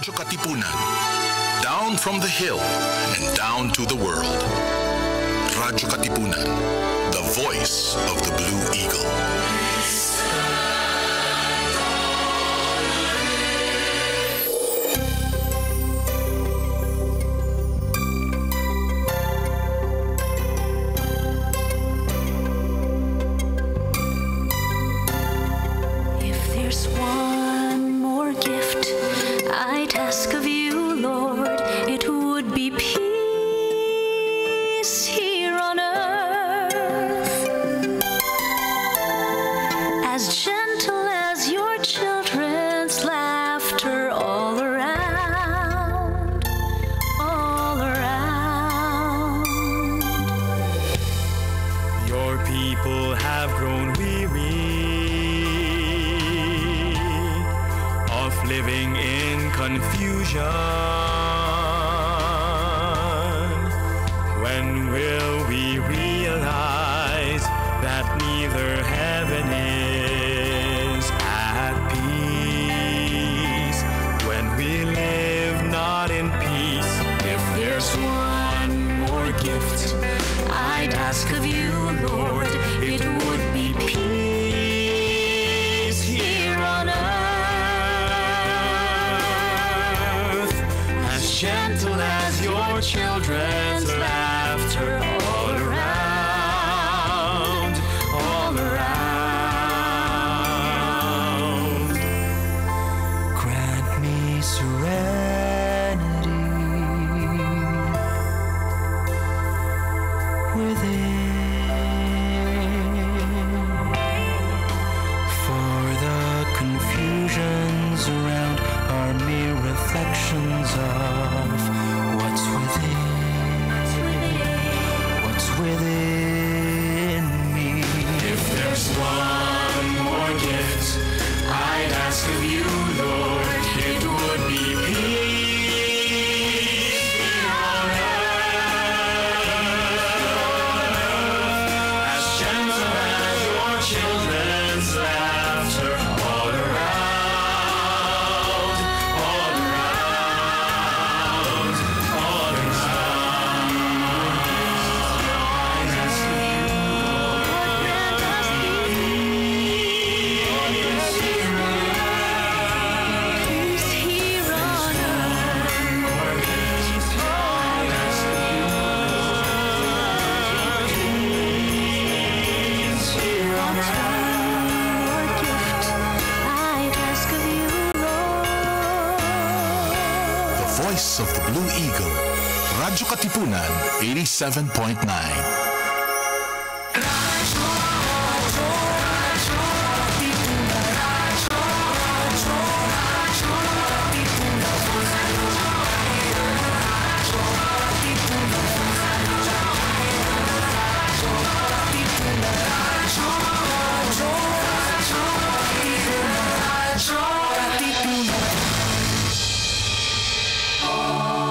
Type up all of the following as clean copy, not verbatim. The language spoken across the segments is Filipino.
Radyo Katipunan. Down from the hill and down to the world. Radyo Katipunan, the voice of the Blue Eagle. Ask of you, Lord, it would be peace here on earth, as gentle as your children's laughter all around, all around. Your people have grown weary of living in confusion. When will we realize that neither heaven is at peace? When we live not in peace. If there's one more gift I'd ask of you, Lord, it would be peace here on earth, gentle as your children's laughter all around, all around. Grant me serenity within, for the confusions around are mere reflections of what's within me. If there's one more gift I'd ask of you, Lord, it would be peace here on earth, as gentle as your children's laughter all around, all around, all around. I'd ask of you, Lord, grant us peace here on earth. I'd ask of you, Lord, peace here on earth. I'd ask of you, Lord. The voice of the Blue Eagle. Radyo Katipunan, 87.9.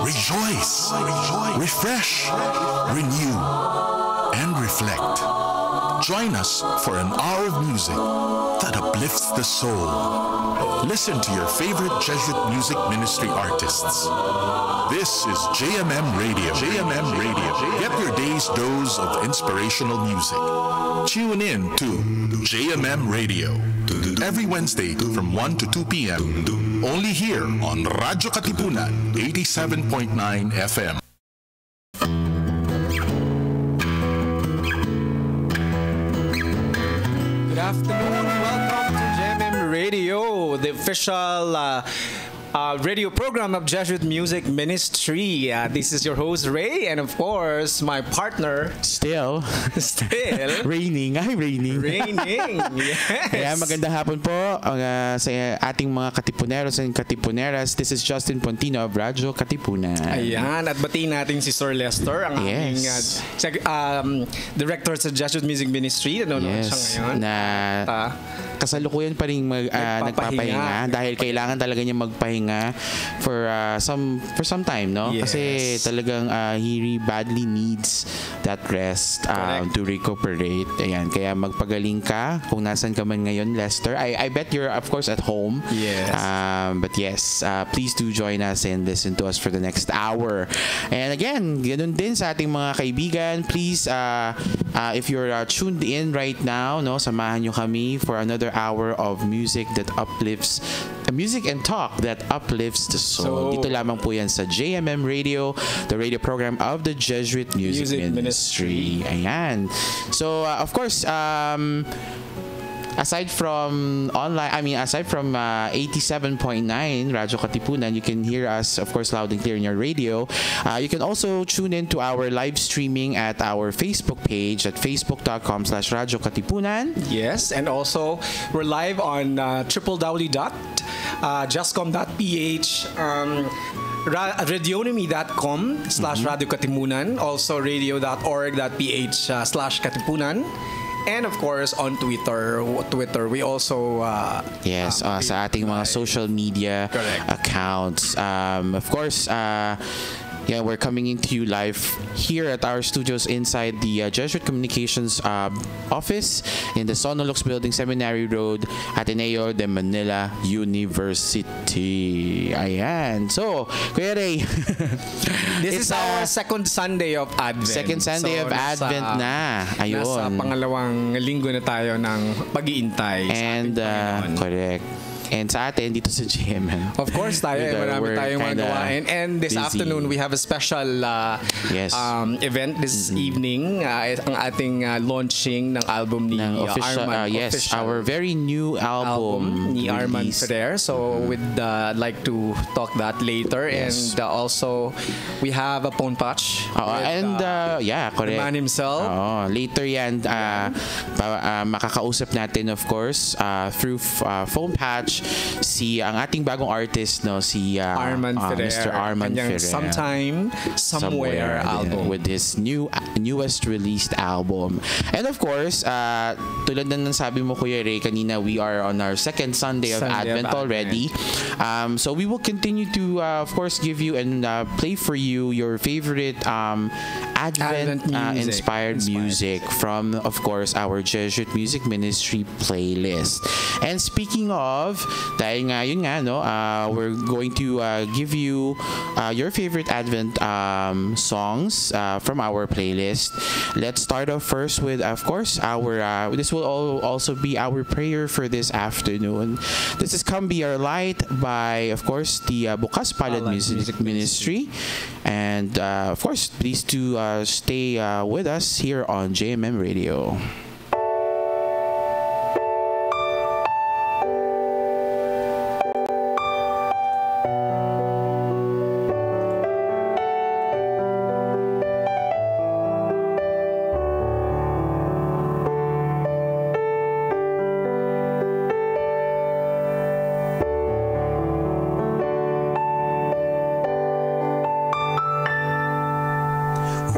Rejoice, refresh, renew, and reflect. Join us for an hour of music that uplifts the soul. Listen to your favorite Jesuit music ministry artists. This is JMM Radio. JMM Radio. Get your day's dose of inspirational music. Tune in to JMM Radio every Wednesday from 1 to 2 p.m. Only here on Radyo Katipunan, 87.9 FM. Good afternoon. Welcome to JMM Radio, the official radio program of Jesuit Music Ministry. This is your host, Ray, and of course, my partner, Still, raining. Ay, raining. Yes. Kaya magandang hapon po sa ating mga katipuneros and katipuneras. This is Justin Pontino of Radyo Katipunan. Ayan, at batiin natin si Sir Lester, ang aming director sa Jesuit Music Ministry. Nanonood siya ngayon. Na kasalukuyan pa rin nagpapahinga dahil kailangan talaga niya magpahinga magpahinga for some time, no? Yes. Kasi talagang he badly needs that rest to recuperate. Ayan, kaya magpagaling ka kung nasan ka man ngayon, Lester. I bet you're of course at home. Yes. But yes, please do join us and listen to us for the next hour. And again, ganun din sa ating mga kaibigan. Please, if you're tuned in right now, no, samahan nyo kami for another hour of music that uplifts, music and talk that uplifts the soul. Dito lamang po yan sa JMM Radio, the radio program of the Jesuit Music Ministry. Ayan. So, of course, aside from 87.9 Radyo Katipunan, you can hear us, of course, loud and clear in your radio. You can also tune in to our live streaming at our Facebook page at facebook.com/Radyo Katipunan. Yes, and also we're live on www.justcom.ph, radionomy.com/Radyo Katipunan, also radio.org.ph/Katipunan. And of course, on Twitter we also sa ating mga social media accounts. Of course, we're coming into you live here at our studios inside the Jesuit Communications office in the Sonolux Building, Seminary Road, Ateneo de Manila University. Ayan. So, Kuya Ray, this is our second Sunday of Advent. Second Sunday of Advent na. Ayun. Nasa pangalawang linggo na tayo ng pag-iintay. And, correct. And sa atin, dito sa JMM. Of course tayo, marami tayong mga gawain. And this afternoon, we have a special event this evening. Ang ating launching ng album ni Arman. Yes, our very new album ni Arman Ferrer. So we'd like to talk that later. Yes. And also, we have a phone patch. Correct. The man himself. Later yan, makakausap natin, of course, through phone patch, ang ating bagong artist, no, si Arman Ferrer, Mr. Arman Ferrer. Sometime, Somewhere album. With his newest released album. And of course, tulad na ng sabi mo, Kuya Ray, kanina, we are on our second Sunday of Advent already. So we will continue to, of course, give you and play for you your favorite Advent inspired music from, of course, our Jesuit Music Ministry playlist. And speaking of, dahil nga yun nga, no, we're going to give you your favorite Advent songs from our playlist. Let's start off first with, of course, our this will also be our prayer for this afternoon. This is Come Be Our Light by, of course, the Bukas Palad Music Ministry. And of course, please do stay with us here on JMM Radio.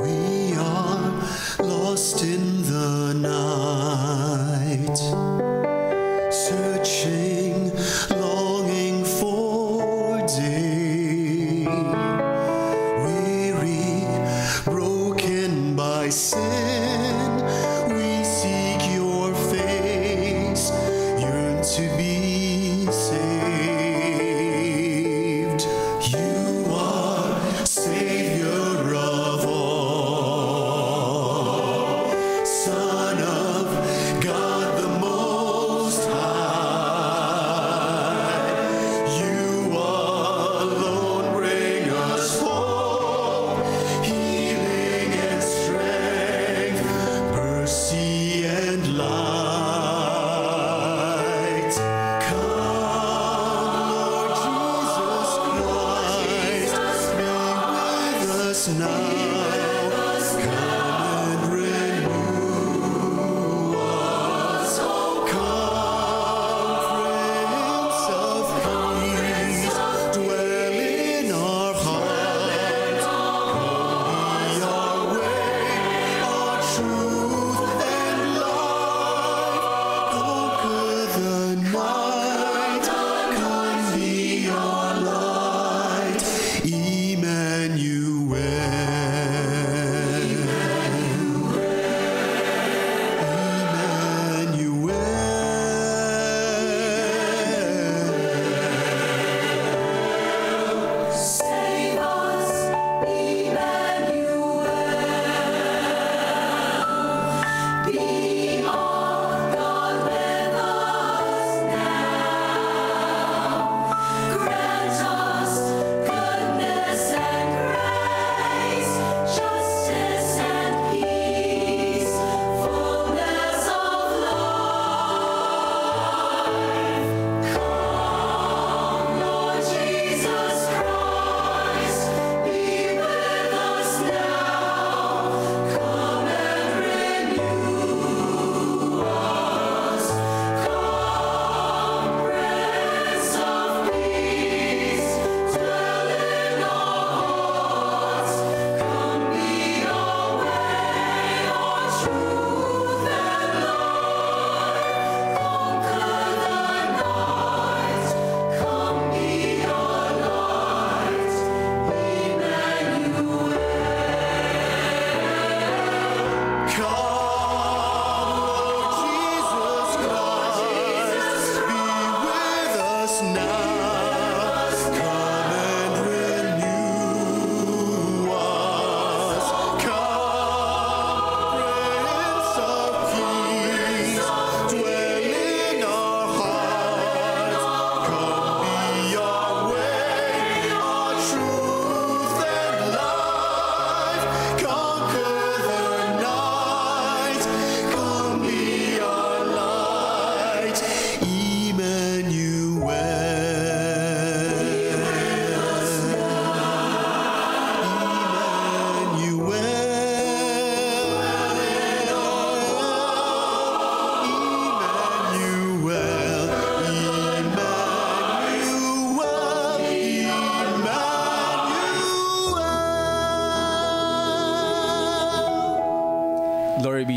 We are lost in the night.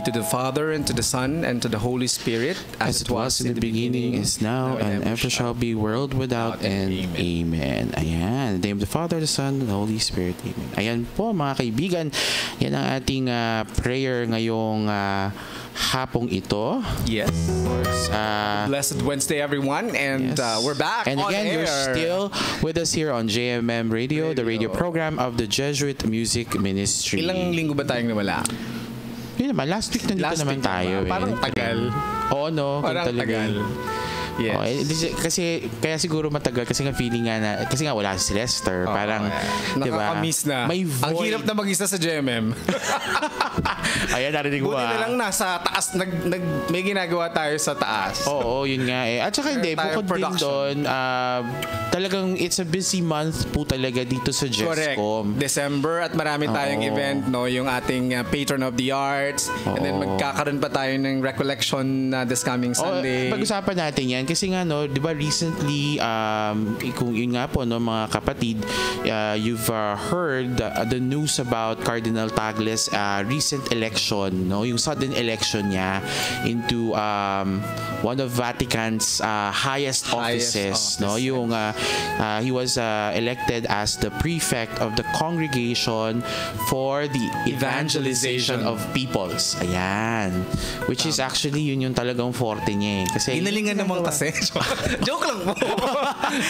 to the Father, and to the Son, and to the Holy Spirit, as it was in the beginning, is now, and ever shall be, world without end. Amen. Ayan. In the name of the Father, the Son, and the Holy Spirit. Amen. Ayan po mga kaibigan. Yan ang ating prayer ngayong hapong ito. Yes. Blessed Wednesday, everyone. And Yes. we're back And on again, air. you're still with us here on JMM Radio, the radio program of the Jesuit Music Ministry. Ilang linggo ba tayong nawala? Yun naman, last week nandito Last naman week tayo. naman. Parang tagal. Oo, no? Parang talaga. tagal. Yes. Kasi kaya siguro matagal kasi nga feeling nga na kasi nga wala si Lester, parang diba? Nakakamiss na. May void. Ang hirap na mag-isa sa JMM. Ayan, narinig mo. Buti na lang nasa taas may ginagawa tayo sa taas. Oo, yun nga eh. At saka hindi, Tayo bukod din production. doon, talagang it's a busy month po talaga dito sa Correct. JESCOM. December at marami tayong Oo. event, no, yung ating Patron of the Arts, and then Oo. magkakaroon pa tayo ng recollection this coming Sunday. Pag-usapan natin yan kasi nga no, 'di ba recently kung yun nga po no mga kapatid, you've heard the news about Cardinal Tagle's recent election, no, yung sudden election niya into one of Vatican's highest offices, no, yung he was elected as the prefect of the Congregation for the Evangelization of Peoples. Ayan. Which is actually yun yung talagang forte niya eh. Kasi Ginalingan naman kasi. Joke lang po.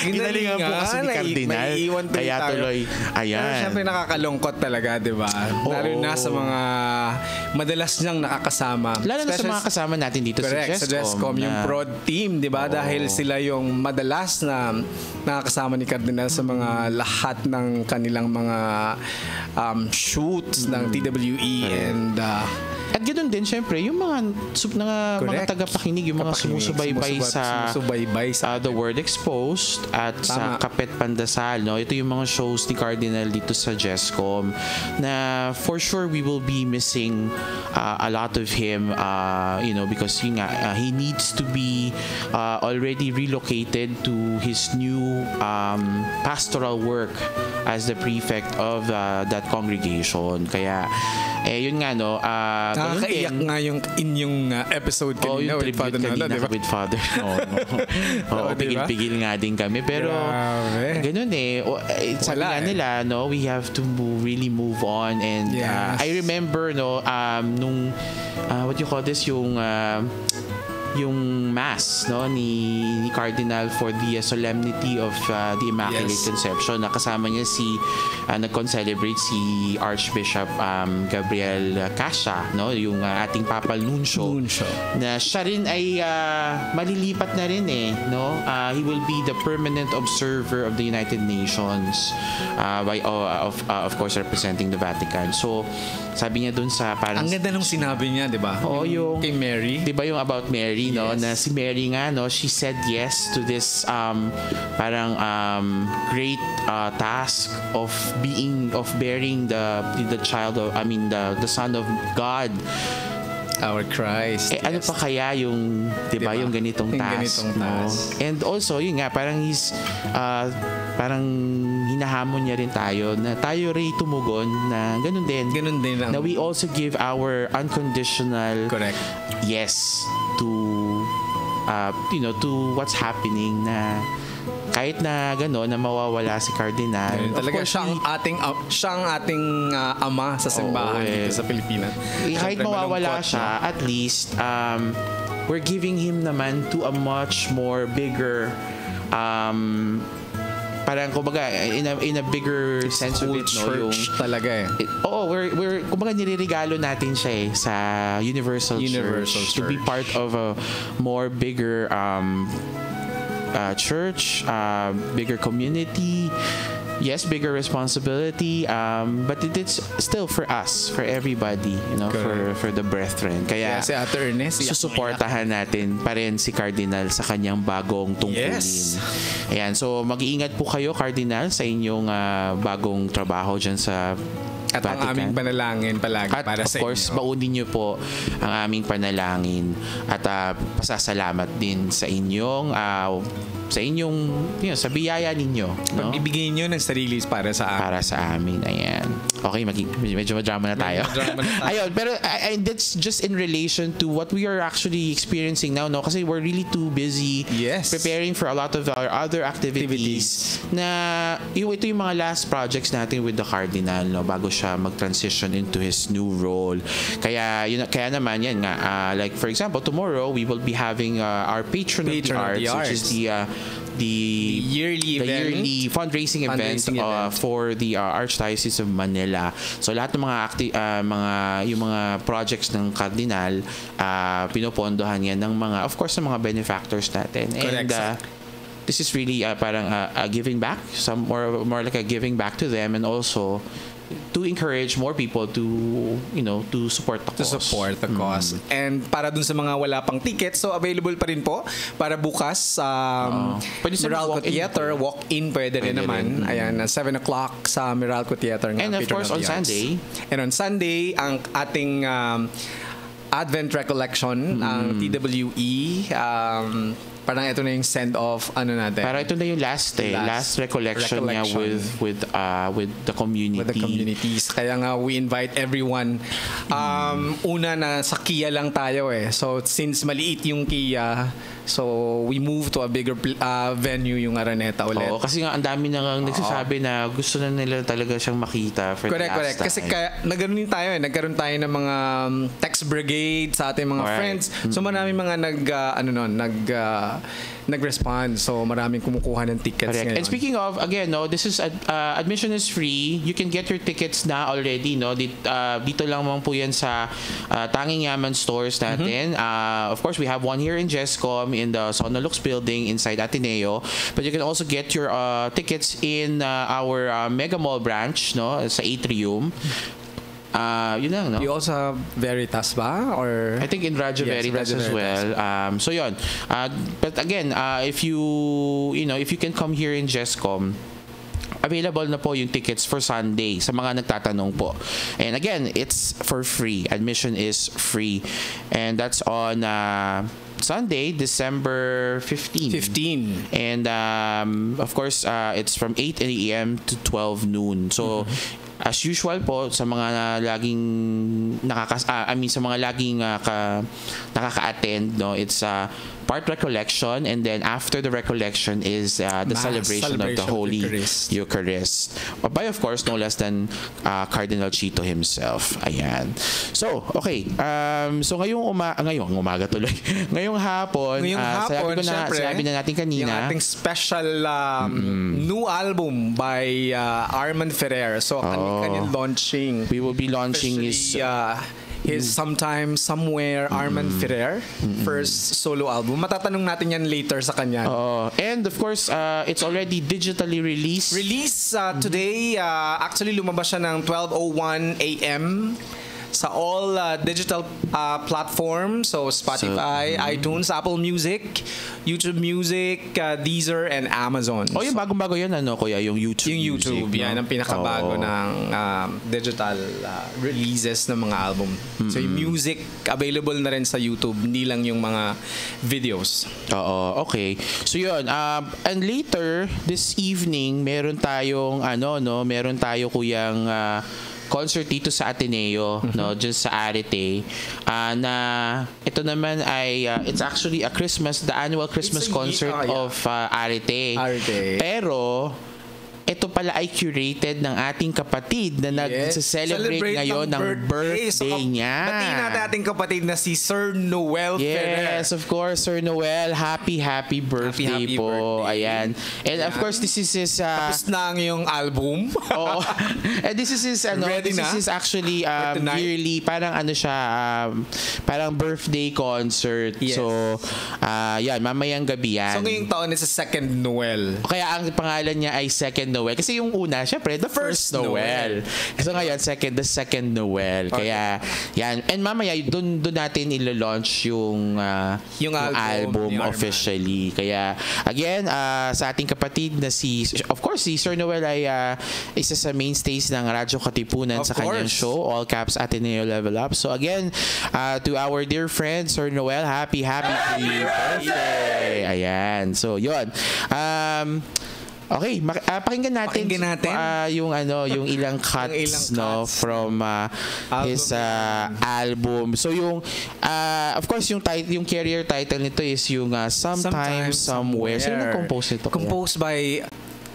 Ginalingan po kasi ni Cardinal. Kaya tuloy, ayan. Pero syempre nakakalungkot talaga, di ba? Lalo na sa mga madalas niyang nakakasama. Lalo na sa mga kasama natin dito Correct, sa sa JESCOM, yung prod team, di ba? Dahil sila yung madalas na nakakasama ni Cardinal sa mga lahat ng kanilang mga shoots ng TWE and at ganoon din, syempre, yung mga Correct. tagapakinig, yung mga sumusubaybay sa The Word Exposed at sa Tama. Kapet Pandasal. No? Ito yung mga shows ni Cardinal dito sa JESCOM na for sure we will be missing a lot of him, because yun nga, he needs to be already relocated to his new pastoral work as the prefect of that congregation. Kaya, yun nga, no, nakakaiyak nga yung inyong episode kanina yung with tribute Father kanina Nolo, di ba? with Father. Oo, diba? pigil-pigil nga din kami. Pero, Grabe. ganun eh. Sabi Wala nga nila, no, we have to really move on. And Yes. I remember, no, nung, what you call this, yung mass no ni Cardinal for the solemnity of the Immaculate Yes. Conception, nakasama niya nag-celebrate si Archbishop Gabriel Cascia, no, yung ating Papal Nuncio, na siya rin ay malilipat na rin eh, no. He will be the permanent observer of the United Nations, of course representing the Vatican. So sabi niya dun sa parang Ang ganda nung sinabi niya, di ba? Oo, yung kay Mary. Di ba yung about Mary, no? Yes. Na si Mary nga, no? She said yes to this parang great task of bearing the child of, the Son of God. Our Christ. Ano pa kaya yung, di ba, yung ganitong Yung task, ganitong no? task. And also, yun nga, parang parang hinahamon niya rin tayo na tayo rin tumugon na ganun din. Ganun din ang... Na we also give our unconditional Correct. yes to to what's happening, na kahit na gano'n na mawawala si Cardinal. Of Talaga course, siya ang ating ama sa simbahan dito sa Pilipinas. kahit Siyempre, mawawala malungkot, siya, at least we're giving him naman to a much more bigger parang kumbaga in a bigger sense of it, no, yung church talaga eh. we're kumbaga nireregalo natin siya sa Universal Church to be part of a more bigger church, bigger community. Yes, bigger responsibility, but it's still for us, for everybody, for the brethren. Kaya si Ate Ernest, susuportahan natin pa rin si Cardinal sa kanyang bagong tungkulin. Yes. Ayan, so mag-iingat po kayo, Cardinal, sa inyong bagong trabaho dyan sa At ang aming panalangin palagi at para of sa course, inyo. baunin niyo po ang aming panalangin at pasasalamat din sa inyong sa biyaya ninyo, no? Pagbibigay nyo ng sarili para sa amin. Para sa amin. Ayan. Okay, medyo madrama na tayo. Ayun, pero that's just in relation to what we are actually experiencing now, no? Kasi we're really too busy preparing for a lot of our other activities na ito yung mga last projects natin with the Cardinal, no? Bago siya mag-transition into his new role. Kaya naman yan nga, like for example, tomorrow we will be having our Patron of the Arts, which is the yearly fundraising event for the Archdiocese of Manila. So lahat ng yung mga projects ng Cardinal, pinopondohan yan ng mga, of course, ng mga benefactors natin. Correct. And this is really parang a giving back, more like a giving back to them, and also to encourage more people to support the cause. And para dun sa mga wala pang tickets, so available pa rin po para bukas Meralco Theater, walk-in pwede rin naman. Ayan, 7 o'clock sa Meralco Theater. And of course on Sunday. And on Sunday, ang ating Advent Recollection, ang TWE, parang ito na yung send-off natin. Para ito na yung last recollection niya with the community. With the communities. Kaya nga we invite everyone. Una na sa Kia lang tayo So since maliit yung Kia, so we move to a bigger venue yung Araneta ulit. Oo, kasi nga ang dami na nagsasabi na gusto na nila talaga siyang makita for the last time. Kasi nagkaroon din tayo nagkaroon tayo ng mga text brigade sa ating mga friends. So maraming mga nag-respond. So maraming kumukuha ng tickets ngayon. And speaking of, again, this is admission is free. You can get your tickets na already, no? Dito lang po yan sa Tanging Yaman stores natin. Of course, we have one here in Jescom in the Sonolux building inside Ateneo. But you can also get your tickets in our Mega Mall branch, no? Sa Atrium. Yun lang, no? You also have Veritas ba? Or I think in Radyo Veritas as well. So yun. But again, if you can come here in Jescom, available na po yung tickets for Sunday sa mga nagtatanong po. And again, it's for free. Admission is free. And that's on Sunday, December 15. And of course, it's from 8 a.m. to 12 noon. So as usual po sa mga laging nakaka-attend, no, it's part recollection, and then after the recollection is the celebration of the Holy Eucharist. By of course no less than Cardinal Chito himself. Ayan. So, okay. So ngayong umaga tuloy. Ngayong hapon, sinabi na natin kanina, yung ating special new album by Arman Ferrer. So, kanyang launching. We will be launching his Sometime Somewhere Arman Ferrer first solo album. Matatanong natin yan later sa kanya. And of course, it's already digitally released. Today. Actually, lumabas siya ng 12:01 a.m. sa all digital platforms, so Spotify, iTunes, Apple Music, YouTube Music, Deezer, and Amazon. Yung bagong-bago yan, kuya, yung YouTube. Yung YouTube, music, yan ang pinakabago ng digital releases ng mga album. So yung music available na rin sa YouTube, hindi lang yung mga videos. Okay. So yun, and later this evening, meron tayo kuyang concert dito sa Ateneo, no, just sa Arete, na ito naman ay it's actually the annual Christmas concert of Arete. Pero ito pala ay curated ng ating kapatid na nag-celebrate ngayon ng birthday niya. Batiin natin ating kapatid na si Sir Noel Ferrer. Yes, of course, Sir Noel. Happy birthday po. Ayan. And of course, this is his... Tapos na ang iyong album. And this is his... this is actually yearly, parang parang birthday concert. Yes. So, yan, mamayang gabi yan. So, ngayong taon is a second Noel. Kaya ang pangalan niya ay Second Noel. Kasi yung una, syempre, the first Noel. So ngayon, the second Noel. Kaya, yan. And mamaya, dun natin ilo-launch yung album officially. Kaya, again, sa ating kapatid na of course, si Sir Noel ay isa sa mainstays ng Radyo Katipunan sa kanyang show, All Caps Ateneo Level Up. So again, to our dear friend, Sir Noel, happy birthday! Ayan. So, yun. Okay, pakinggan natin yung ilang cuts from his album. So yung of course yung carrier title nito is yung Sometimes Somewhere. Sino nag-compose nito? Composed by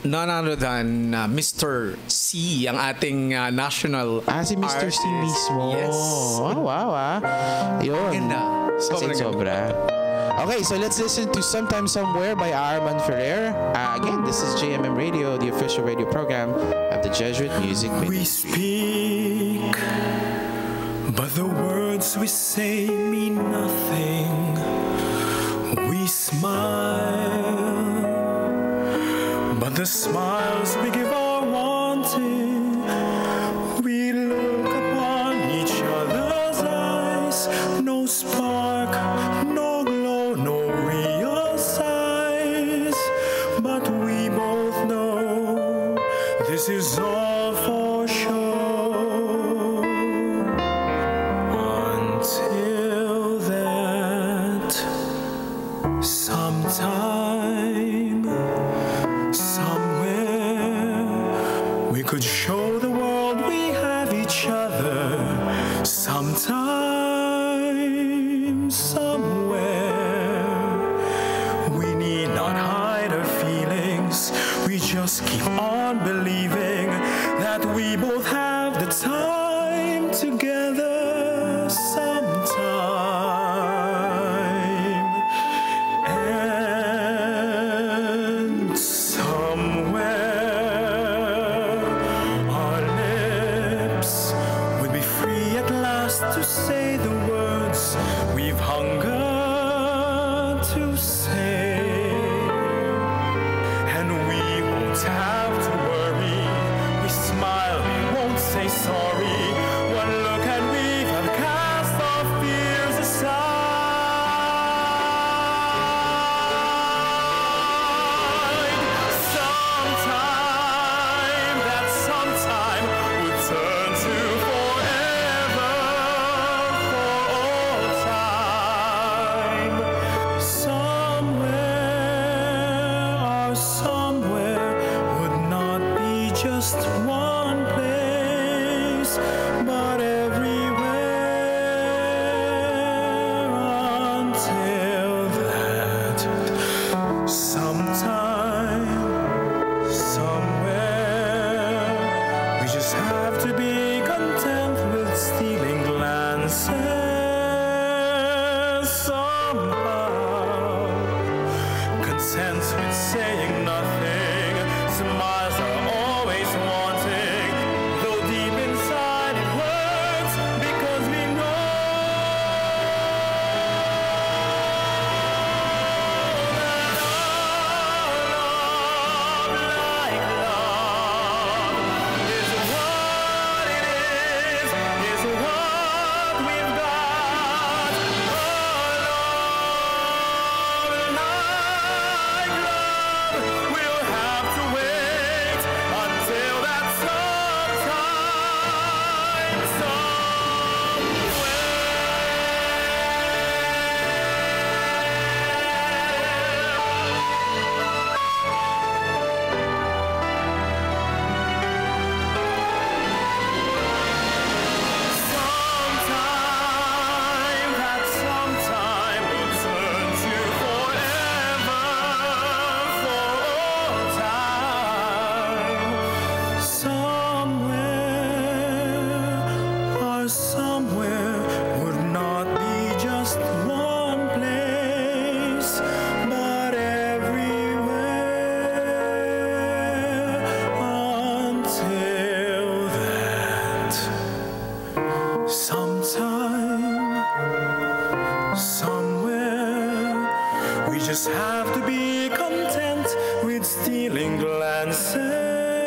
none other than Mr. C, ang ating national si Mr. artist. C mismo. Yes. Oh, wow. Yun. Sobra. Okay, so let's listen to Sometime Somewhere by Arman Ferrer. Again, this is JMM Radio, the official radio program of the Jesuit Music Ministry. We speak, but the words we say mean nothing. We smile, but the smiles we give are wanting. We look upon each other's eyes, no spark, no glow, no real size. But we both know this is all for sure. Until that sometime, somewhere, we could show the world we have each other. Sometime, somewhere, we need not hide our feelings. We just keep on believing that we both have the time together. Sometime, and somewhere, our lips will be free at last to say the words we've hungered to say. And we won't have to worry. We smile, we won't say sorry. One look and we have cast our fears aside. Sometime, that sometime would turn to forever, for all time. Somewhere, our somewhere would not be just one place, but everywhere. Until that sometime, somewhere, we just have to be content with stealing glances. Somehow, content with saying nothing. Smiles are always wanting, though deep inside it hurts, because we know that our love, like love, is what it is what we've got. Our love, like love, we'll have to wait until that sometime, somewhere. Sometime, that sometime will turn to forever, for all time. Somewhere, our somewhere would not be just one place, but everywhere. Until that sometime, somewhere, we just have to be content with stealing glances.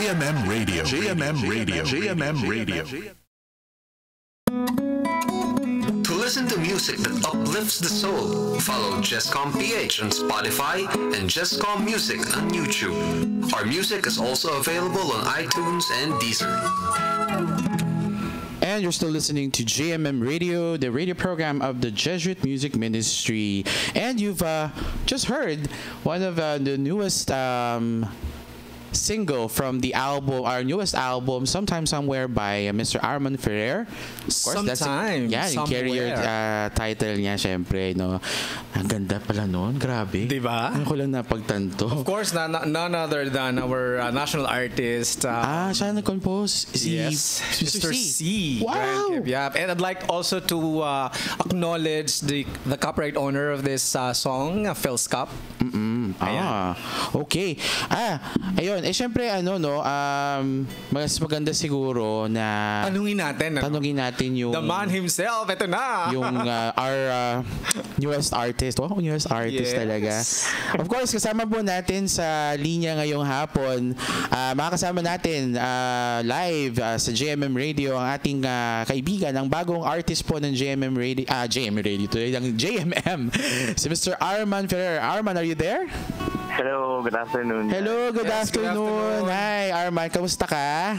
JMM Radio. JMM Radio. JMM Radio. To listen to music that uplifts the soul, follow Jescom PH on Spotify and Jescom Music on YouTube. Our music is also available on iTunes and Deezer. And you're still listening to JMM Radio, the radio program of the Jesuit Music Ministry. And you've just heard one of the newest single from the album, our newest album, Sometime Somewhere by Mr. Arman Ferrer. Of course, Sometime yung carrier title niya, syempre, no? Ang ganda pala nun, grabe. Diba? Ano ko lang napagtanto. Of course, none other than our national artist. Siya nag-compose. Yes, Mr. C. Wow! Yeah, and I'd like also to acknowledge the copyright owner of this song, Phil Scap. Okay. Ayun. Syempre, mas maganda siguro na Tanungin natin yung the man himself. Ito na. Yung our newest artist. Wow, newest artist talaga. Of course, kasama po natin sa linya ngayong hapon. Makakasama natin live sa JMM Radio ang ating kaibigan, ang bagong artist po ng JMM Radio. JMM Radio today, ng JMM. Si Mr. Arman Ferrer. Arman, are you there? Hello, good afternoon. Hello, good Yes, good afternoon. Hi, Arman. Kamusta ka?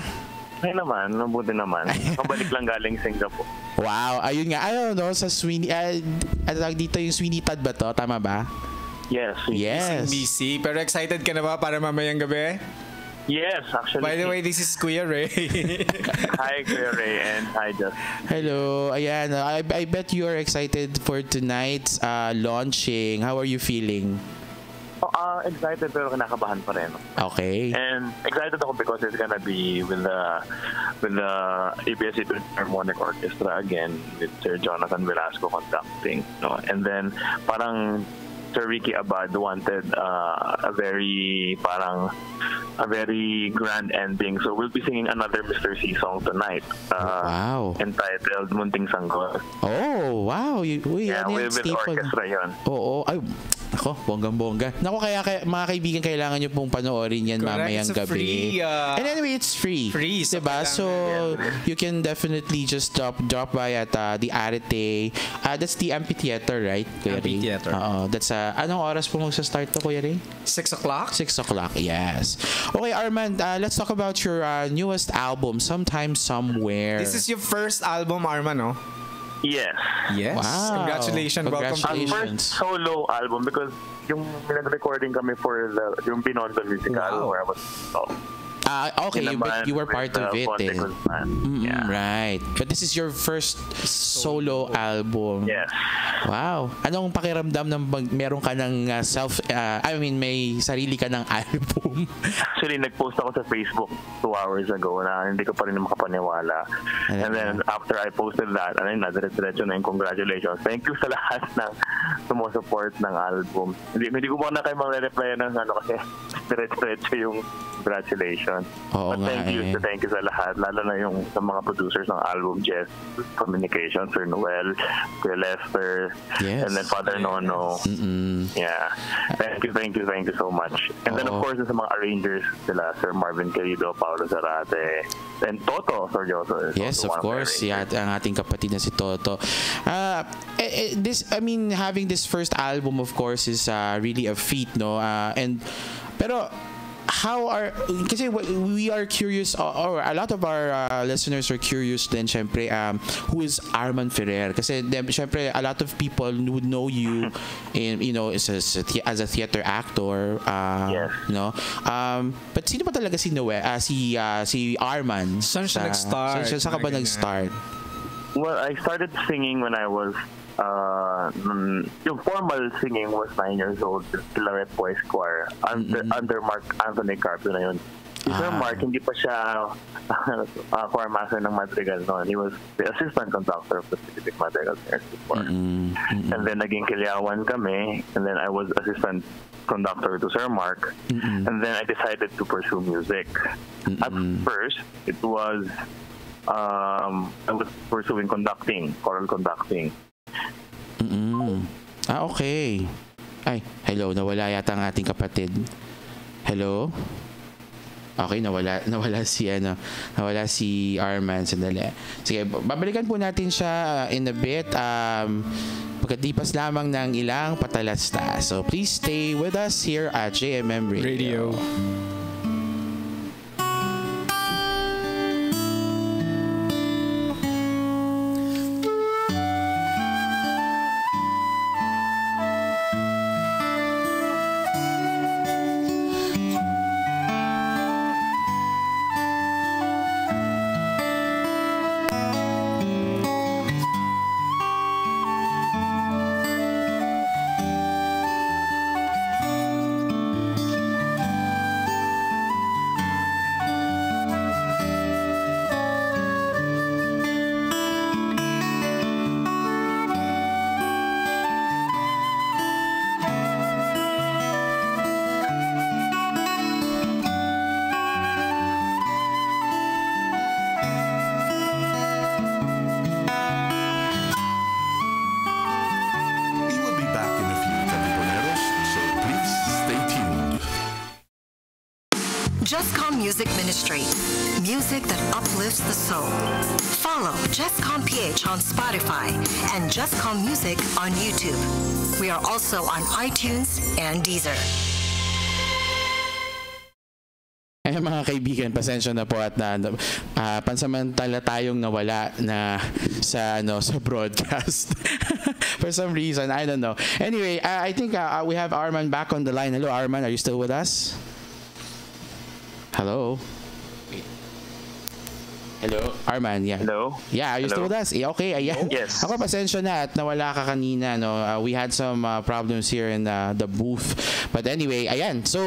Ay naman, mabuti naman. Pabalik lang galing Singapore. Wow, ayun nga. Sa Sweeney, dito yung Sweeney Todd ba to? Tama ba? Yes. Yes. BC. Pero excited ka na ba para mamayang gabi? Yes, actually. By the way, this is Kuya Ray. Hi, Kuya Ray, and hi, Just. Hello. Ayan, I bet you are excited for tonight's launching. How are you feeling? Excited pero kinakabahan pa rin. Okay. And excited ako because it's gonna be with the ABS-CBN Harmonic Orchestra again, with Sir Jonathan Velasco conducting. No? And then parang Sir Ricky Abad wanted a very grand ending. So we'll be singing another Mr. C song tonight. Wow. Entitled Munting Sanggol. Oh, wow. With orchestra yun. Oo. Ay, ako, bonggang-bongga. Naku, kaya mga kaibigan, kailangan nyo pong panoorin yan mamayang gabi. Free, and anyway, it's free. Diba? So, you can definitely just drop by at the Arete. That's the amphitheater, right, Kuya Ray? Amphitheater. That's anong oras po magsa-start to, Kuya Ray? 6 o'clock? 6 o'clock, yes. Okay, Arman, let's talk about your newest album, Sometime Somewhere. This is your first album, Arman, no? Yes. Wow. Congratulations. Welcome to Our first solo album because yung nag-recording kami for yung Binondo musical where I was okay, but you were part of it. Yeah. Right. But this is your first solo album. Yes. Wow. Anong pakiramdam ng meron ka ng may sarili ka ng album? Actually, nag-post ako sa Facebook 2 hours ago na hindi ko pa rin makapaniwala. And then after I posted that, diretso na yung congratulations. Thank you sa lahat ng sumusupport ng album. Hindi ko muna kayo mag-reply ng kasi diretso yung congratulations. But thank you sa lahat, lalo na yung sa mga producers ng album, Jess Communications, Sir Noel, Kuya Lester, and then Father Nono. Yeah. Thank you so much. And then of course sa mga arrangers sila, Sir Marvin Querido, Paolo Zarate, and Toto Sorjoso. Yes, of course. Yeah, ang ating kapatid na si Toto. Having this first album, of course, is really a feat, no? Pero kasi we are curious, or a lot of our listeners are curious din, syempre, who is Arman Ferrer? Kasi syempre, a lot of people would know you as a theater actor. Yes. No? But sino ba talaga si Noel? Si Arman? Saan siya nag-start? Saan ka ba nag-start? Well, I started singing when I was yung formal singing was 9 years old, Claret Boys Choir under Mark Anthony Carpio na yun. Sir Mark, hindi pa siya choir master ng Madrigal noon. He was the assistant conductor of the Pacific Madrigal Nursery Choir. And then naging kilyawan kami, and then I was assistant conductor to Sir Mark, and then I decided to pursue music. At first, it was I was pursuing conducting, choral conducting. Okay. Ay, hello. Nawala yata ang ating kapatid. Hello? Okay, nawala si Arman. Sandali. Sige, babalikan po natin siya in a bit. Pagkatipas lamang ng ilang patalasta. So please stay with us here at JMM Radio. JustCom Music Ministry. Music that uplifts the soul. Follow JustCom PH on Spotify and JustCom Music on YouTube. We are also on iTunes and Deezer. Ay, mga kaibigan, pasensya na po at pansamantala tayong nawala na sa broadcast. For some reason, I don't know. Anyway, I think we have Arman back on the line. Hello, Arman. Are you still with us? Hello? Hello? Arman, yeah. Hello? Yeah, are you still with us? Okay, ayan. Yes. Ako, pasensya na at nawala ka kanina. No? We had some problems here in the booth. But anyway, ayan. So,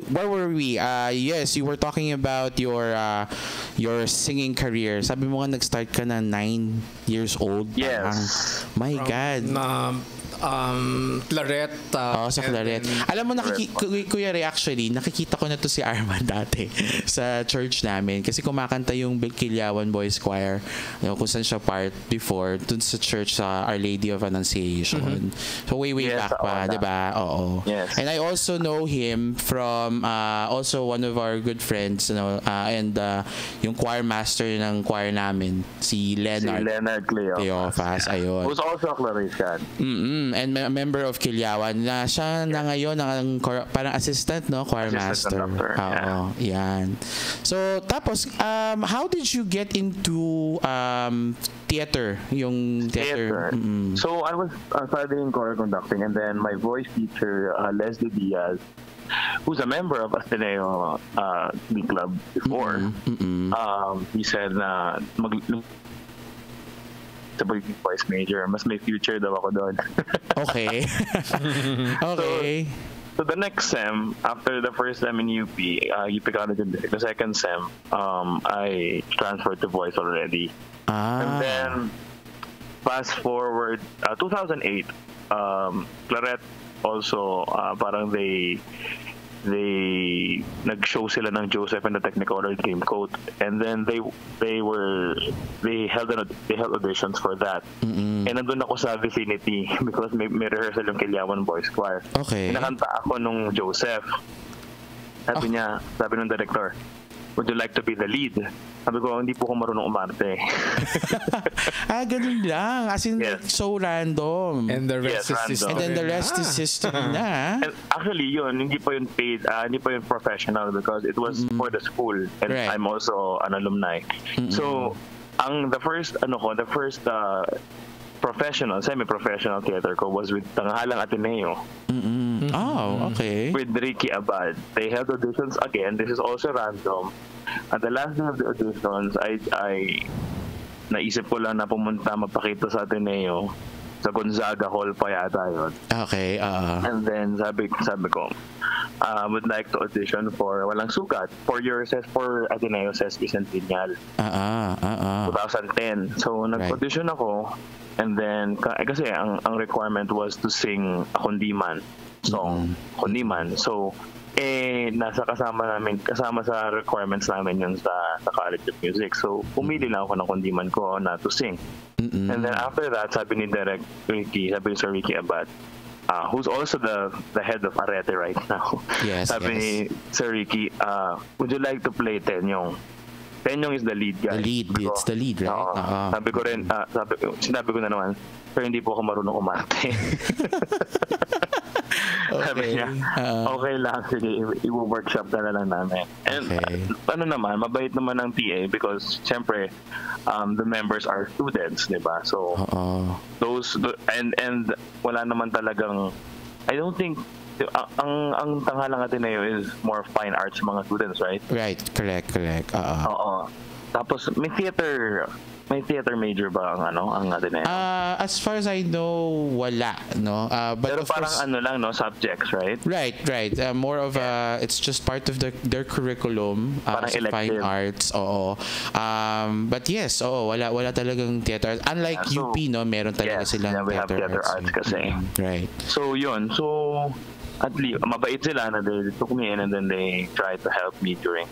where were we? Yes, you were talking about your singing career. Sabi mo nga nag-start ka na 9 years old. Yes. My God. Claret. Sa Claret. Alam mo, Kuya Ray, actually, nakikita ko na to si Arman dati sa church namin. Kasi kumakanta yung Kilyawan Boys Choir, kung saan siya part before, dun sa church sa Our Lady of Annunciation. So way back pa, di ba? Oo. Yes. And I also know him from also one of our good friends, and yung choir master ng choir namin, si Leonard. Si Leonard Cleophas. Ayun. Who's also a Claretian. And a member of Kilyawan na siya na ngayon ang parang assistant, no, choir master. Oo, yan. So tapos how did you get into theater? Yung theater. So I was studying choir conducting, and then my voice teacher Leslie Diaz, who's a member of Ateneo Club before, he said na sa pagiging voice major, mas may future daw ako doon. Okay. Okay. So the next sem, after the first sem in UP College of Music, the second sem, I transferred to voice already. And then, fast forward, 2008, Claret also, parang they nag-show sila ng Joseph and the Technicolor Dreamcoat, and then they held auditions for that. And nandun ako sa vicinity because may rehearsal yung Kilyawan Boys Choir. Okay. Nakanta ako nung Joseph. Sabi nung director, would you like to be the lead? Sabi ko, hindi po ko marunong umarte. Ganun lang. As in, Yes. so random. And the rest is random. history. And then the rest is history na. And actually, yun, hindi pa yun paid, hindi pa yun professional because it was for the school. And Right. I'm also an alumni. So, the first professional, semi-professional theater ko was with Tanghalang Ateneo. Oh, okay. With Ricky Abad. They held auditions again. This is also random. At the last day of the auditions, I naisip ko lang na pumunta mapakita sa Ateneo. Sa Gonzaga Hall pa yata yun. Okay, And then sabi ko, would like to audition for Walang Sukat for Ateneo Ses Bicentennial. 2010. So nag-audition ako, and then kasi ang requirement was to sing a Kundiman song. Kundiman. So kasama sa requirements namin yun sa College of Music. So pumili lang ako ng Kundiman ko na to sing. And then after that, sabi ni Sir Ricky Abad, who's also the head of Arete right now. Yes, Sabi ni Sir Ricky, would you like to play Tenyong? Tenyong is the lead guy. The lead, it's the lead, right? Sabi ko rin, sinabi ko na naman, pero hindi po ako marunong umarte. Sabi niya, okay lang, sige, i-workshop na lang namin. And ano naman, mabait naman ng TA because siyempre, the members are students, di ba? So, and wala naman talagang, I don't think, ang tanghalang Ateneo is more fine arts mga students, right? Right, correct. Oo. Tapos may theater major ba ang Ateneo? As far as I know, wala, no. But pero of parang course, ano lang, no, subjects, right? Right. More of it's just part of their curriculum, parang fine arts. Oo. But yes, wala talagang theater. Unlike UP, no, meron talaga silang we have theater arts kasi. Right. So yun. So at least mabait sila na they took me in and then they tried to help me during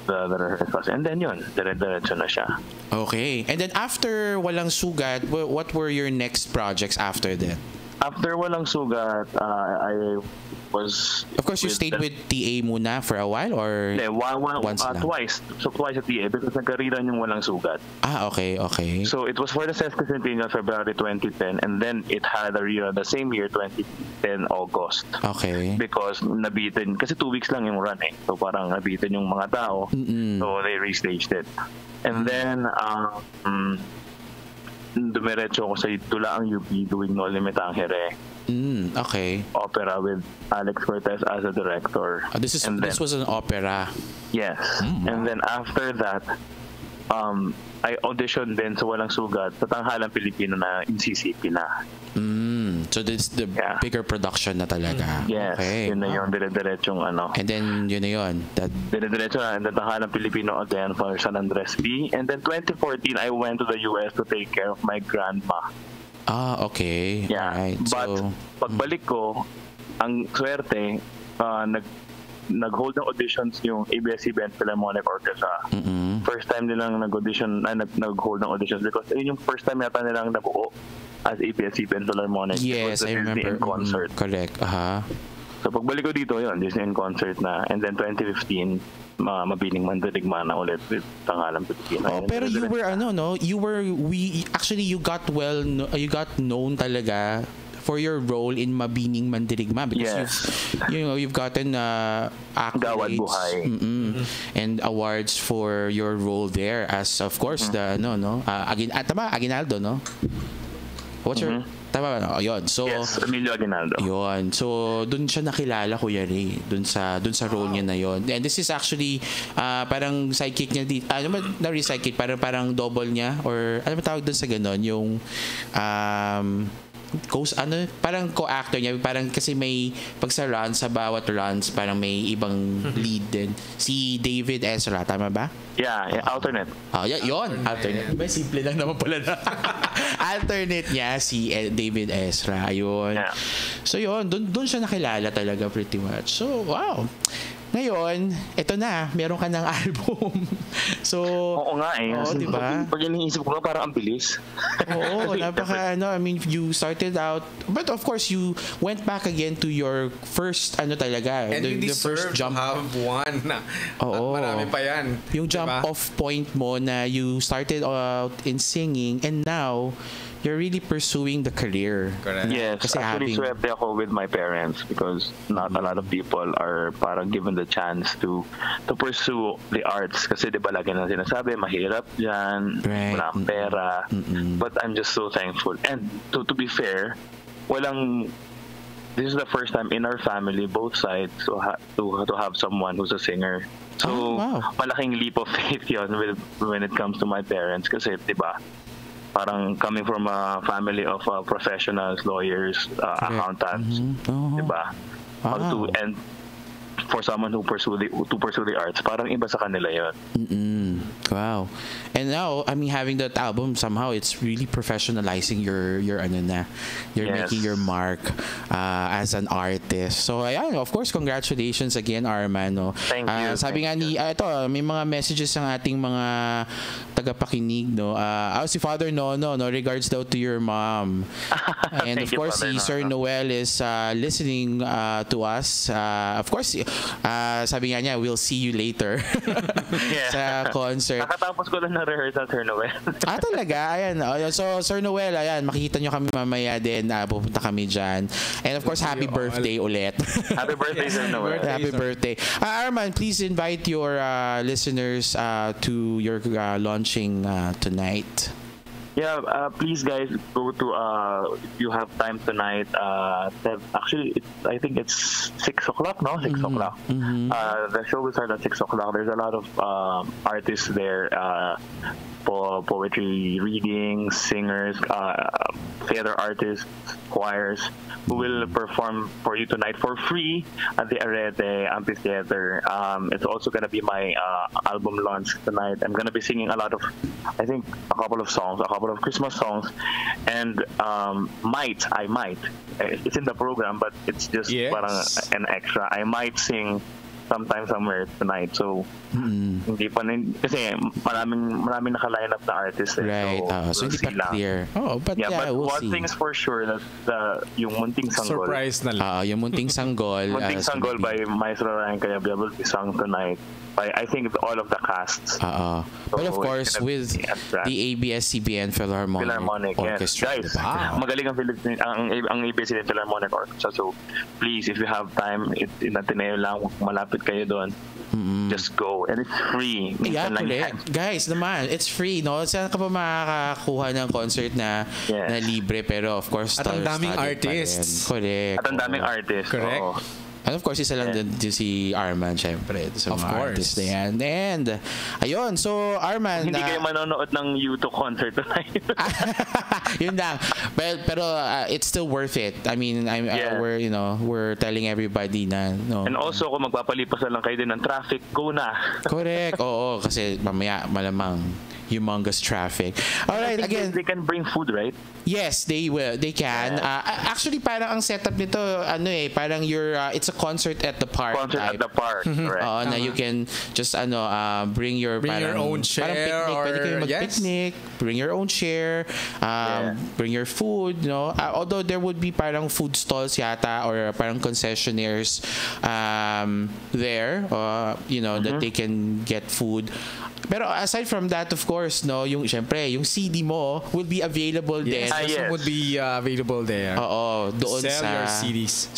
the rehearsals. And then yun, dire-diretso na siya. Okay. And then after Walang Sugat, what were your next projects after that? After Walang Sugat, I was... Of course, you stayed with TA muna for a while, or once lang? Twice. So twice at TA because nagkariran yung Walang Sugat. Okay. So it was for the sesquicentennial February 2010 and then it had a rerun the same year, 2010 August. Okay. Because nabitin, kasi 2 weeks lang yung run eh. So parang nabitin yung mga tao. So they restaged it. And then, dumiretso ako sa Tulaang UP doing No Limit ang Here. Okay. Opera with Alex Cortez as a director. This was an opera. Yes. And then after that, I auditioned din sa Walang Sugat sa Tanghalang Pilipino na in CCP na. So this the bigger production na talaga. Yes. Okay. Yun na yung dire-diretsong ano. And then yun na yun. Dire-diretso na. And then Tanghalang Pilipino again for San Andres B. And then 2014, I went to the US to take care of my grandma. Okay. Yeah. Right. But pagbalik ko, ang swerte, nag-hold ng auditions yung ABS-CBN Philharmonic Orchestra. First time nilang nag-audition, nag-hold ng auditions because yun yung first time yata nilang nabuo as ABS-CBN Philharmonic. Yes, I remember. Disney in concert. Correct. So pagbalik ko dito, yun, Disney in concert na. And then 2015, Mabiling Mandirigma na ulit with Tanghalang Pilipino. Pero you were you got known talaga for your role in Mabiling Mandirigma because you've gotten accolades and awards for your role there as of course the Aguinaldo, no? What's your tama ba? Ayun. So yes, Emilio Aguinaldo. Yun. So doon siya nakilala, Kuya Ray, doon sa role niya na yon. And this is actually parang sidekick niya dito. Sidekick, parang double niya or ano ba tawag doon sa ganon, yung parang co-actor niya, parang kasi may pag sa bawat runs parang may ibang lead din. Si David Ezra, tama ba? Yeah, alternate. Yun, alternate. May simple lang naman pala na. Alternate niya si David Ezra, ayun. Yeah. So yun, doon siya nakilala talaga pretty much. So, wow. Ngayon, eto na, meron ka ng album. So, oo nga eh. Diba? Pag iniisip ko nga, parang ang bilis. Oo, I mean, you started out, but of course, you went back again to your first, talaga. And you the first jump. Have one na. Oo. Marami pa yan. Yung jump off point mo na you started out in singing and now, you're really pursuing the career. Correct. Yes, kasi actually swerte ako with my parents because not a lot of people are parang given the chance to pursue the arts kasi di ba lagi na sinasabi mahirap yan, wala kang pera, but I'm just so thankful. And to be fair, this is the first time in our family, both sides, to have someone who's a singer. So, malaking leap of faith yun when it comes to my parents kasi di ba parang coming from a family of professionals, lawyers, accountants, diba? And for someone who pursue the arts, parang iba sa kanila yun. Wow. And now, I mean, having that album, somehow it's really professionalizing your making your mark as an artist. So, ayan, of course, congratulations again, Arman. No? Thank you. Sabi nga ni, may mga messages ang ating mga tagapakinig, no. Si Father Nono, no regards daw to your mom. And of course, si Sir Noel is listening to us. Of course, sabi nga niya, we'll see you later sa concert. Nakatapos ko lang na rehearsal, Sir Noel. Talaga? Ayan. So, Sir Noel, ayan, makikita nyo kami mamaya din. Pupunta kami dyan. And of course, happy birthday ulit. Happy birthday, Sir Noel. Happy birthday. Arman, please invite your listeners to your launching tonight. Yeah, please guys go to if you have time tonight. Actually, I think it's 6 o'clock, no? 6 o'clock. The show will start at 6 o'clock. There's a lot of artists there. Poetry readings, singers, theater artists, choirs who will perform for you tonight for free at the Arete Amphitheater. It's also going to be my album launch tonight. I'm going to be singing a couple of songs, a couple of Christmas songs, and I might. It's in the program, but it's just parang an extra. I might sing sometime somewhere tonight. So, hindi pa kasi maraming naka-line up na artists. Right. So hindi pa clear. But we'll one see. thing is for sure that yung Munting Sanggol. Surprise na lang. Yung Munting Sanggol. Munting Sanggol by Maestro Ryan Cayabia will be sung tonight by, I think, all of the casts. But of course, with the ABS-CBN Philharmonic Orchestra. Yes. Guys, magaling ang ABS-CBN Philharmonic Orchestra. So, please, if you have time, in Ateneo lang, malapit kayo doon. Just go. And it's free. Guys, naman, it's free, no? Saan ka pa makakakuha ng concert na libre? Pero of course, at ang daming artists. Correct. At ang daming artists. Correct. And of course, isa lang din si Arman, syempre. Sa mga artists na yan. And, ayun. So, Arman... Hindi kayo manonood ng U2 concert tonight. Yun lang. Pero it's still worth it. I mean, we're telling everybody na... No, and also, kung magpapalipas lang kayo din ng traffic, go na. Correct. Oo. Kasi mamaya, malamang humongous traffic. Alright, again. They can bring food, right? Yes, they will. They can. Actually, parang ang setup nito, parang it's a concert at the park. Concert type. At the park, correct. Na you can just bring your own chair, picnic. Pwede kayo mag-picnic. Bring your own chair. Bring your food. Although there would be parang food stalls yata or parang concessionaires there, that they can get food. Pero aside from that, of course, yung CD mo will be available din. Would be available there. Oo, doon Sell your CDs.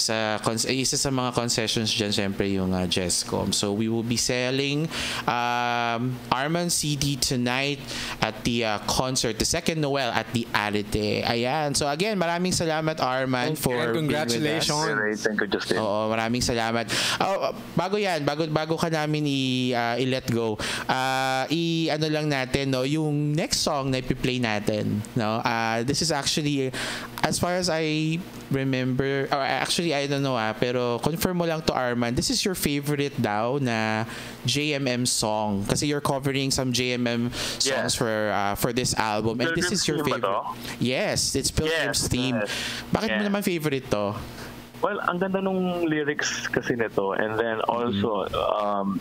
Isa sa mga concessions dyan, syempre yung Jescom. So we will be selling Arman CD tonight at the concert, the second Noel at the Arete. Ayan. So again, maraming salamat, Arman, for congratulations. being with us. Thank you, Justin. Oo, maraming salamat. Bago ka namin i-let go, ano lang natin, yung next song na ipi-play natin, this is actually, as far as I remember, or actually I don't know, pero confirm mo lang to, Arman, this is your favorite daw na JMM song kasi you're covering some JMM songs for this album, and this is your favorite. Yes, it's Pilgrim's Theme. Bakit mo naman favorite to? Well, ang ganda nung lyrics kasi nito, and then also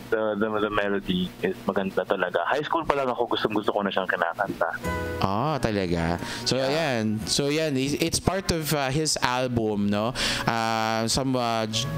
the melody is maganda talaga. High school pa lang ako gusto ko na siyang kinakanta. Talaga. So ayan. So yan, it's part of his album, no? Some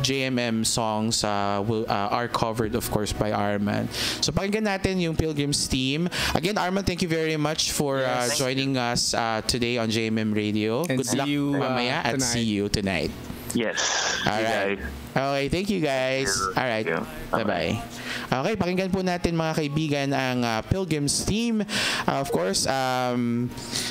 JMM songs are covered, of course, by Arman. So pakinggan natin yung Pilgrim's Theme. Again, Arman, thank you very much for joining us today on JMM Radio. And good luck mamaya at see you tonight. Yes. All right. Okay, thank you guys. All right. Bye-bye. Okay, pakinggan po natin mga kaibigan ang Pilgrim's Theme. Of course,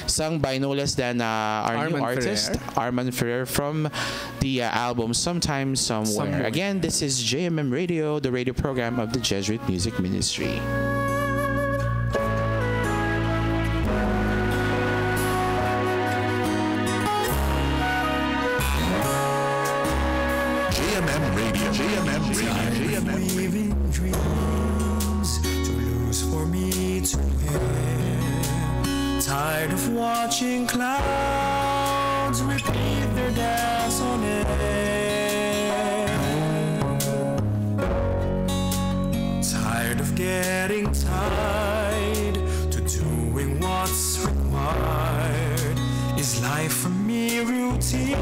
sung by no less than our new artist, Arman Ferrer, from the album Sometime Somewhere. Again, this is JMM Radio, the radio program of the Jesuit Music Ministry. Weaving dreams too loose for me to wear. Tired of watching clouds repeat their dance on air. Tired of getting tied to do Is life for me routine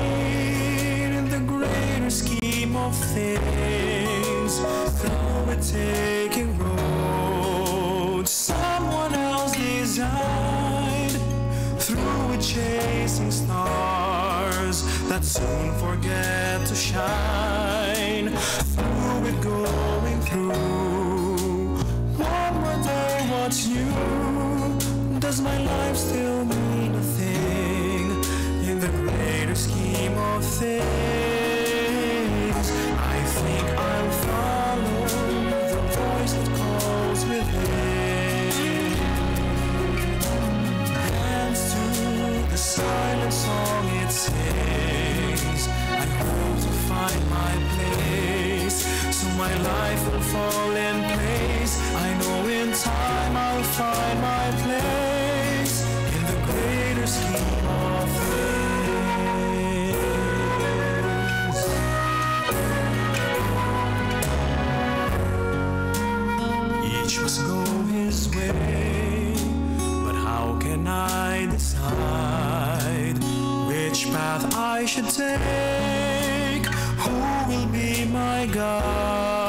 in the greater scheme of things? Though we're taking roads someone else designed, through it chasing stars that soon forget to shine, through it going through one more day. What's new? Does my life still mean a thing in the greater scheme of things? I think I'll follow the voice that calls within, dance to the silent song it sings. I hope to find my place, so my life will fall in place. I know in time I'll find my place in the greater scheme of things. Each must go his way, but how can I decide which path I should take? Who will be my guide?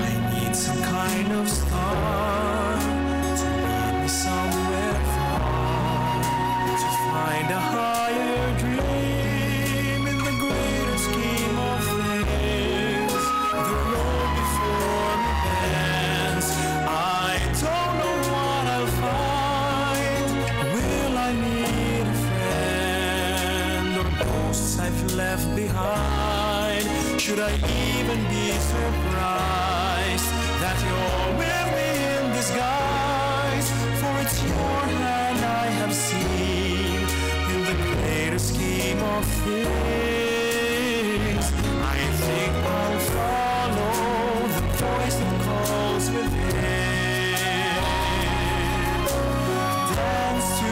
I need some kind of star to lead me somewhere far, to find a higher dream in the greater scheme of things. The road before me bends, I don't know what I'll find. Will I meet a friend or ghosts I've left behind? Should I even be surprised that you're with me in disguise? For it's your hand I have seen in the greater scheme of things. I think I'll follow the voice that calls within, dance to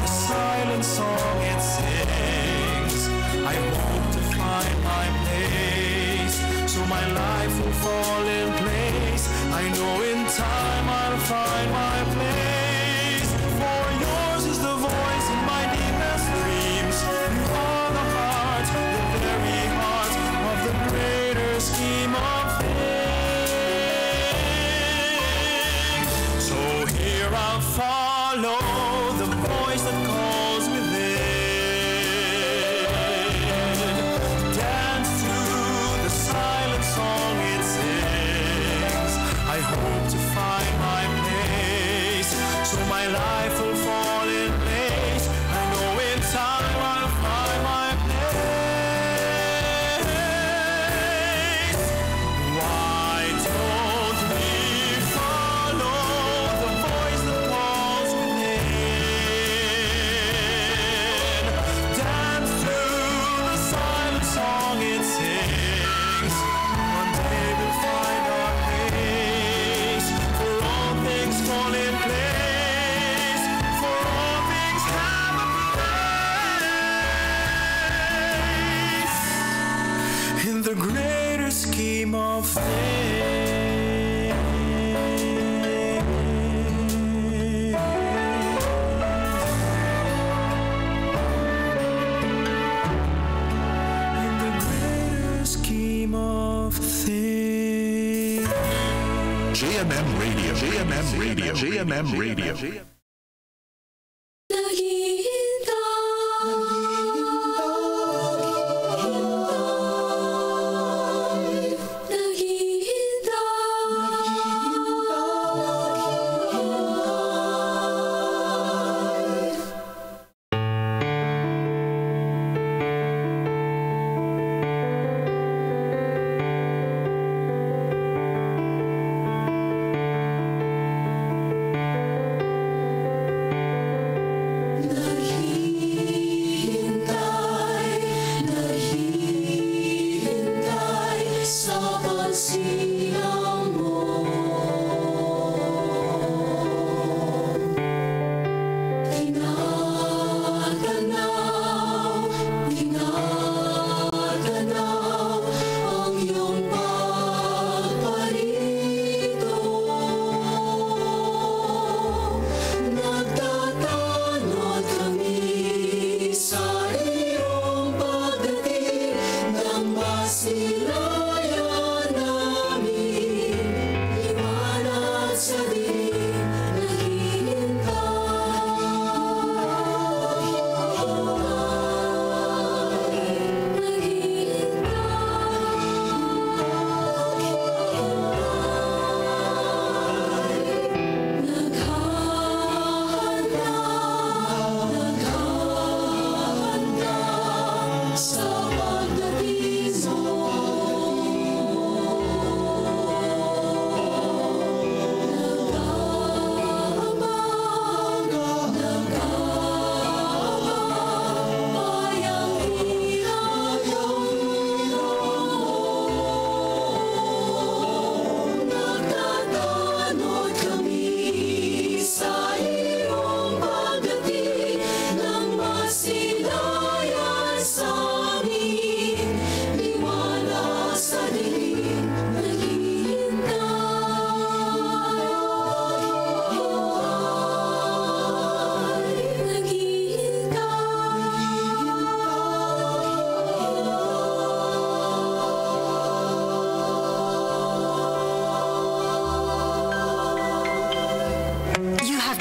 the silent song it sings. I hope to find my place, so my life will fall in place. I know in time I'll find my place. For yours is the voice in my deepest dreams. You are the heart, the very heart of the greater scheme of things. So here I'll follow the voice that calls within, dance to the silent song it sings. I hope to find my place, so my life will fall in place. I know in time I'll find my place. Why don't we follow the voice that calls within, dance to the silent song it sings? One day we'll find our place, for all things fall in place, for all things have a place in the greater scheme of things. In the greater scheme of things. JMM Radio. JMM Radio. JMM Radio.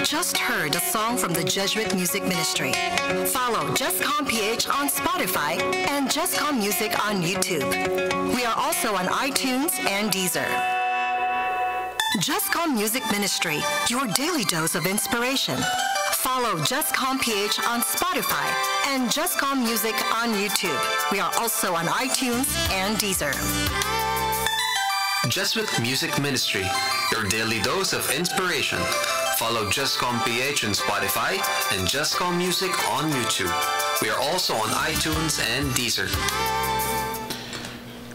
just heard a song from the Jesuit Music Ministry. Follow JustCom PH on Spotify and JustCom Music on YouTube. We are also on iTunes and Deezer. JustCom Music Ministry, your daily dose of inspiration. Follow JustCom PH on Spotify and JustCom Music on YouTube. We are also on iTunes and Deezer. Jesuit Music Ministry, your daily dose of inspiration. Follow JustCom PH on Spotify and JustCom Music on YouTube. We are also on iTunes and Deezer.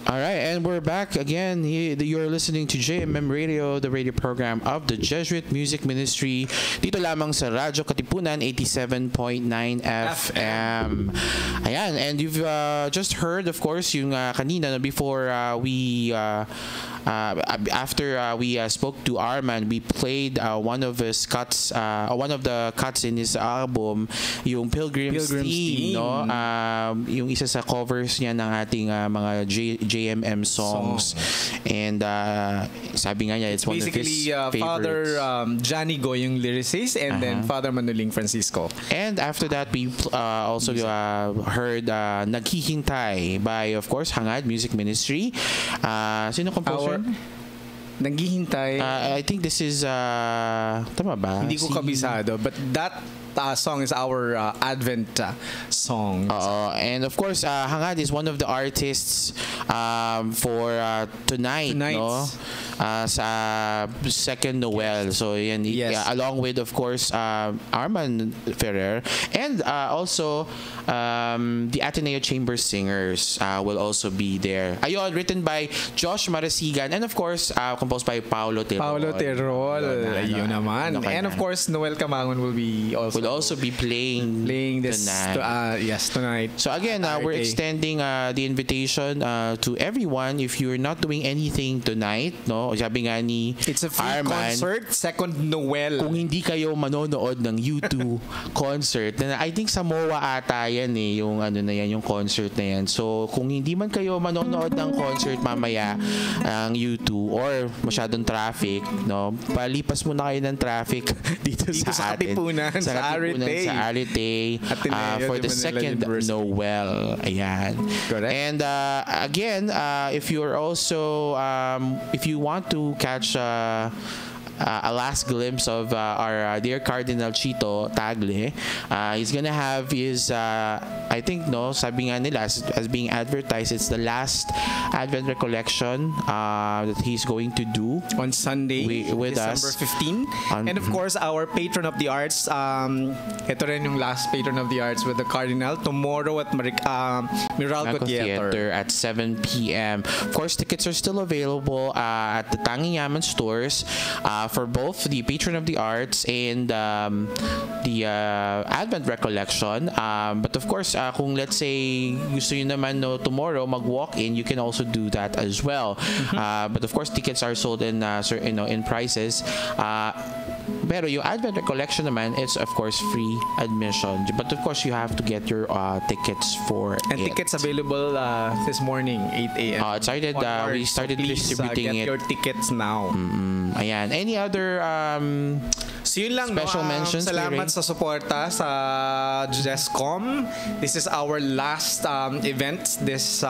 All right, and we're back again. You're listening to JMM Radio, the radio program of the Jesuit Music Ministry. Dito lamang sa Radyo Katipunan 87.9 FM. Ayan, and you've just heard, of course, yung kanina before after we spoke to Arman, we played one of his cuts, one of the cuts in his album, yung Pilgrim's Theme, no? Yung isa sa covers niya ng ating mga JMM songs. And sabi nga niya, it's one of his favorites. Father Johnny Go yung lyricist, and then Father Manuling Francisco. And after that, we also heard Naghihintay by, of course, Hangad Music Ministry. Sino composer? Naghihintay. I think this is tama ba? Hindi ko kabisado, but that song is our Advent song. And of course, Hangad is one of the artists for tonight, no? Sa second Noel. So yan, along with, of course, Arman Ferrer, and also the Ateneo Chamber Singers will also be there. Ayun, written by Josh Marasigan, and of course, composed by Paulo Terol. Ayun naman. And of course, Noel Camangon will also be playing this tonight. So again, we're extending the invitation to everyone. If you're not doing anything tonight, no, sabi nga ni it's a free Arman, concert, second Noel. Kung hindi kayo manonood ng U2 concert, I think sa MOA ata yan yung ano na yan, yung concert na yan. So kung hindi man kayo manonood ng concert mamaya ang U2 or masyadong traffic, no, palipas muna kayo ng traffic dito sa atin. Sa Arete for the second Noel. Ayan. Correct. And again, if you're also if you want to catch a last glimpse of our dear Cardinal Chito Tagle, he's gonna have his I think, no, sabi nga nila, as being advertised, it's the last Advent recollection that he's going to do on Sunday with December us 15. And of course, our patron of the arts, ito rin yung last patron of the arts with the Cardinal, tomorrow at Meralco Theater at 7 p.m. Of course, tickets are still available at the Tanging Yaman stores for both the patron of the arts and the Advent recollection. But of course, kung let's say gusto nyo naman tomorrow mag-walk-in, you can also do that as well. But of course, tickets are sold in in prices. Pero yung Advent recollection naman, it's of course free admission. But of course, you have to get your tickets for and it. Tickets available this morning, 8 a.m. It started, we started distributing get it. Get your tickets now. Ayan. Any other so yun lang, special mentions? Salamat sa suporta sa JessCom. This is our last event this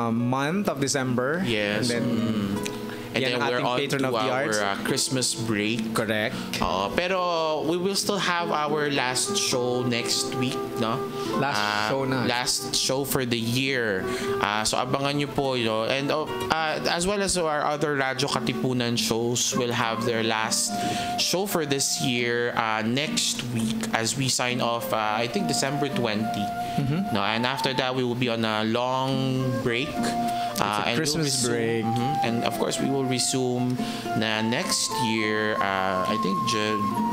month of December. Yes. And then we're on to our Christmas break. Correct. Pero we will still have our last show next week, no? Last show for the year. So abangan nyo po, and as well as our other Radyo Katipunan shows will have their last show for this year next week as we sign off, I think December 20. No, and after that we will be on a long break. And Christmas break. And of course, we will resume next year, I think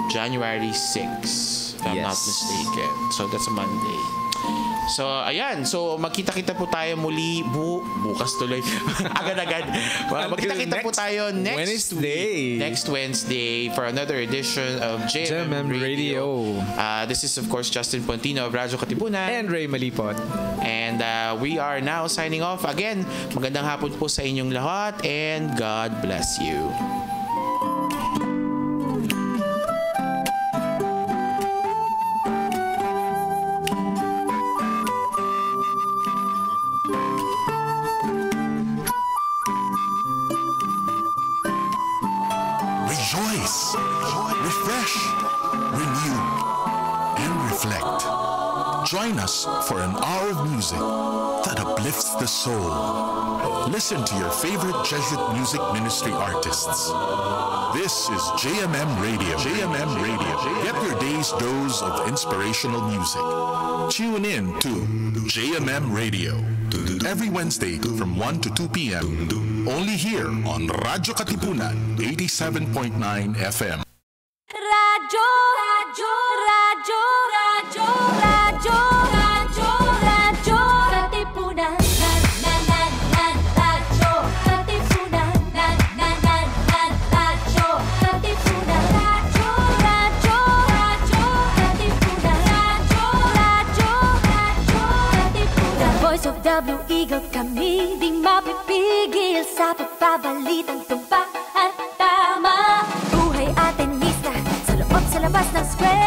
January 6th, if I'm not mistaken. So that's a Monday. So, ayan. So, magkita-kita po tayo muli bukas tuloy. Agad-agad. Magkita-kita po tayo next Wednesday for another edition of JMM Radio. This is, of course, Justin Pontino of Radyo Katipunan. And Ray Malipot. And we are now signing off. Again, magandang hapon po sa inyong lahat and God bless you. refresh, renew, and reflect. Join us for an hour of music that uplifts the soul. Listen to your favorite Jesuit music ministry artists. This is JMM Radio. JMM Radio. Get your day's dose of inspirational music. Tune in to JMM Radio every Wednesday from 1 to 2 p.m. Only here on Radyo Katipunan 87.9 FM. Radyo, radyo, radyo, radyo, radyo, radyo, radyo, Katipunan. Radyo, Katipunan. Radyo, Katipunan. Radyo, radyo, radyo, Katipunan. Radyo, radyo, radyo, Katipunan. The voice of the Eagle kami, di mapipigil sa pagbabalitang tumpak at tama. Buhay at tenis na sa loob sa labas ng square.